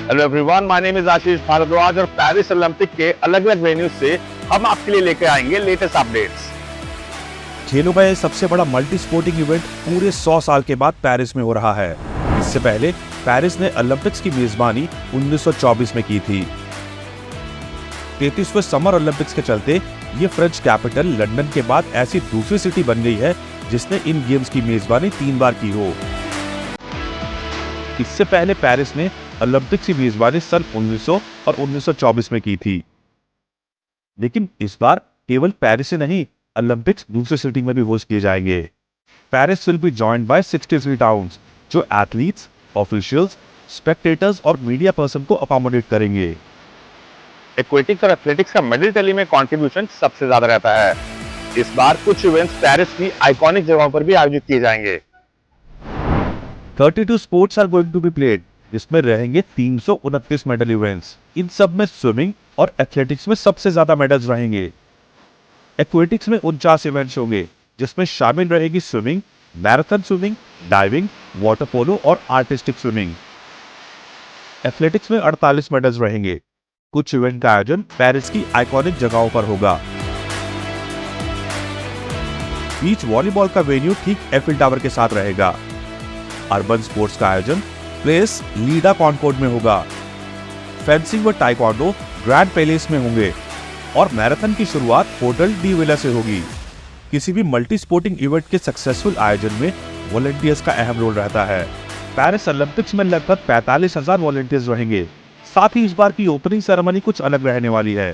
Hello everyone, my name is Ashish Bhardwaj और Paris Olympic के अलग अलग वेन्यूज से हम आपके लिए लेकर आएंगे लेटेस्ट अपडेट्स। खेलों का यह सबसे बड़ा मल्टी स्पोर्टिंग इवेंट पूरे 100 साल के बाद पेरिस में हो रहा है। इससे पहले पेरिस ने ओलंपिक्स की मेजबानी 1924 में की थी। 33वें समर ओलंपिक्स के चलते ये फ्रेंच कैपिटल लंदन के बाद ऐसी दूसरी सिटी बन गई है जिसने इन गेम्स की मेजबानी 3 बार की हो। इससे पहले पेरिस ने ओलंपिक्स की मेजबानी सन 1900 और 1924 में की थी। लेकिन इस बार केवल पेरिस से नहीं, ओलंपिक्स दूसरे सिटी में भी होस्ट किए जाएंगे। Paris will be joined by 63 towns जो एथलीट्स, ऑफिशियल्स, स्पेक्टेटर्स और मीडिया पर्सन को अकोमोडेट करेंगे। एक्वेटिक्स और एथलेटिक्स का मेडल टैली में कंट्रीब्यूशन सबसे ज्यादा रहता है। इस बार कुछ इवेंट्स पेरिस की आइकॉनिक जगहों पर भी आयोजित किए जाएंगे। 32 sports are going to be played, जिसमें रहेंगे 329 मेडल इवेंट्स। इन सब में स्विमिंग और एथलेटिक्स में सबसे ज्यादा मेडल्स रहेंगे। एक्वेटिक्स में 49 इवेंट्स होंगे, जिसमें शामिल रहेगी swimming, marathon swimming, diving, water polo और आर्टिस्टिक स्विमिंग। एथलेटिक्स में 48 मेडल्स रहेंगे। कुछ इवेंट का आयोजन पेरिस की आइकॉनिक जगहों पर होगा। बीच वॉलीबॉल का वेन्यू ठीक एफिल टावर के साथ रहेगा। अर्बन स्पोर्ट्स का आयोजन प्लेस लीडा कॉनकोर्ड में होगा। फेंसिंग व टाइक्वांडो ग्रैंड पैलेस में होंगे और मैराथन की शुरुआत होटल डी विला से होगी। किसी भी मल्टी स्पोर्टिंग इवेंट के सक्सेसफुल आयोजन में वॉलंटियर्स का अहम रोल रहता है। पेरिस ओलंपिक्स में लगभग 45,000 वॉलंटियर्स रहेंगे। साथ ही इस बार की ओपनिंग सेरेमनी कुछ अलग रहने वाली है।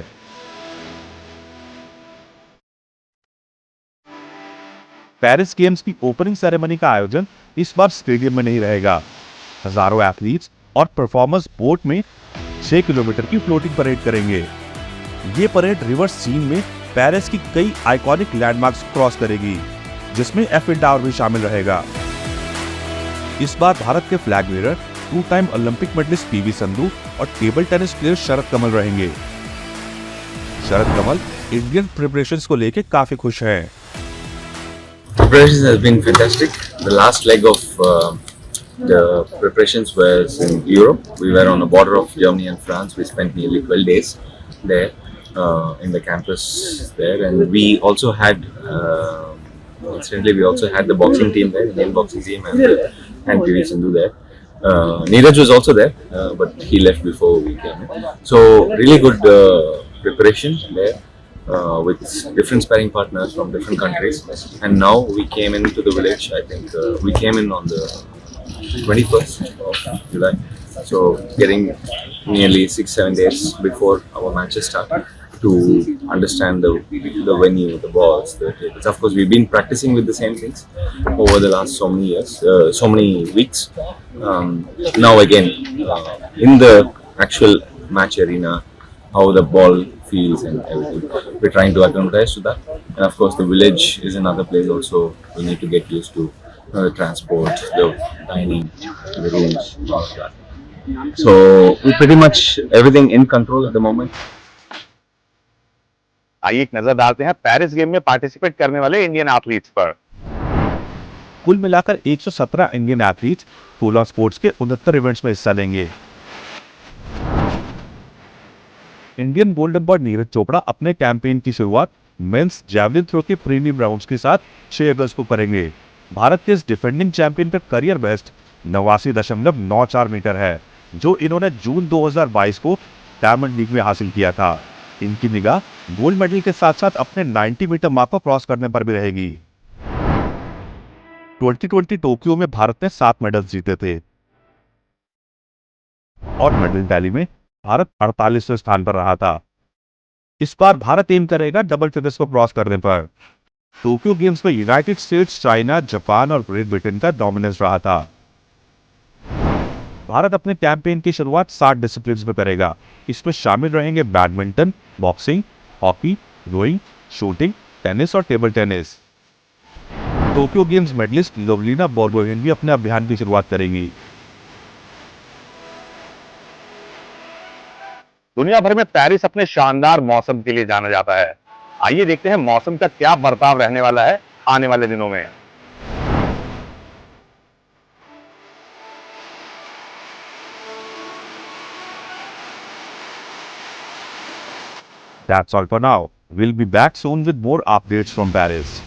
पेरिस गेम्स की ओपनिंग सेरेमनी का आयोजन इस बार स्टेडियम में नहीं रहेगा। हजारों एथलीट्स और परफॉर्मर्स बोट में 6 किलोमीटर की फ्लोटिंग परेड करेंगे। ये परेड रिवर सीन में पेरिस की कई आइकॉनिक लैंडमार्क्स क्रॉस करेगी, जिसमें एफिल टावर भी शामिल रहेगा। इस बार भारत के flag bearer 2 time Olympic medallist PV Sindhu और table tennis player Sharath Kamal रहेंगे। शरद कमल इंडियन प्रिपरेशंस को लेकर काफी खुश हैं। Preparations has been fantastic. The last leg of the preparations was in Europe. We were on the border of Germany and France. We spent nearly 12 days there in the campus there, and we also had incidentally we also had the boxing team there, the Indian boxing team, and PV Sindhu there. Neeraj was also there, but he left before we came. So really good preparation there. With different sparring partners from different countries, and now we came into the village. I think we came in on the 21st of July, so getting nearly 6-7 days before our matches start to understand the venue, the balls, the tables. Of course, we've been practicing with the same things over the last so many years, so many weeks. Now again, in the actual match arena, how the ball feels and everything. We're trying to acclimatize to that. And of course, the village is another place also we need to get used to. The transport, the dining, the rooms, all of that. So we pretty much everything in control at the moment. आइए एक नजर डालते हैं Paris game में participate करने वाले Indian athletes पर। कुल मिलाकर 117 इंडियन एथलीट्स 16 स्पोर्ट्स के 69 इवेंट्स में हिस्सा लेंगे। Indian golden boy Neeraj Chopra अपने कैंपेन की शुरुआत मेंस जैवलिन थ्रो के प्रीलिम राउंड्स के साथ 6 अगस्त को करेंगे। भारत के इस डिफेंडिंग चैंपियन का करियर बेस्ट 89.94 मीटर है, जो इन्होंने जून 2022 को डायमंड लीग में हासिल किया था। इनकी निगाह गोल्ड मेडल के साथ साथ अपने 90 मीटर मार्क को क्रॉस करने पर भी रहेगी। 2020 टोक्यो में भारत ने 7 मेडल जीते थे और मेडल टैली में भारत 48वें स्थान पर रहा था। इस बार भारत एम करेगा डबल फिगर्स को क्रॉस करने पर। टोक्यो गेम्स में यूनाइटेड स्टेट्स, चाइना, जापान और ग्रेट ब्रिटेन का डोमिनेंस रहा था। भारत अपने कैंपेन की शुरुआत 60 डिसिप्लिन्स में करेगा। इसमें शामिल रहेंगे badminton, boxing, hockey, rowing, shooting, tennis और table tennis. Tokyo games medalist Lovlina Borgohain भी अपने अभियान की शुरुआत करेंगी। दुनिया भर में पेरिस अपने शानदार मौसम के लिए जाना जाता है। आइए देखते हैं मौसम का क्या बर्ताव रहने वाला है आने वाले दिनों में। That's all for now. We'll be back soon with more updates from Paris.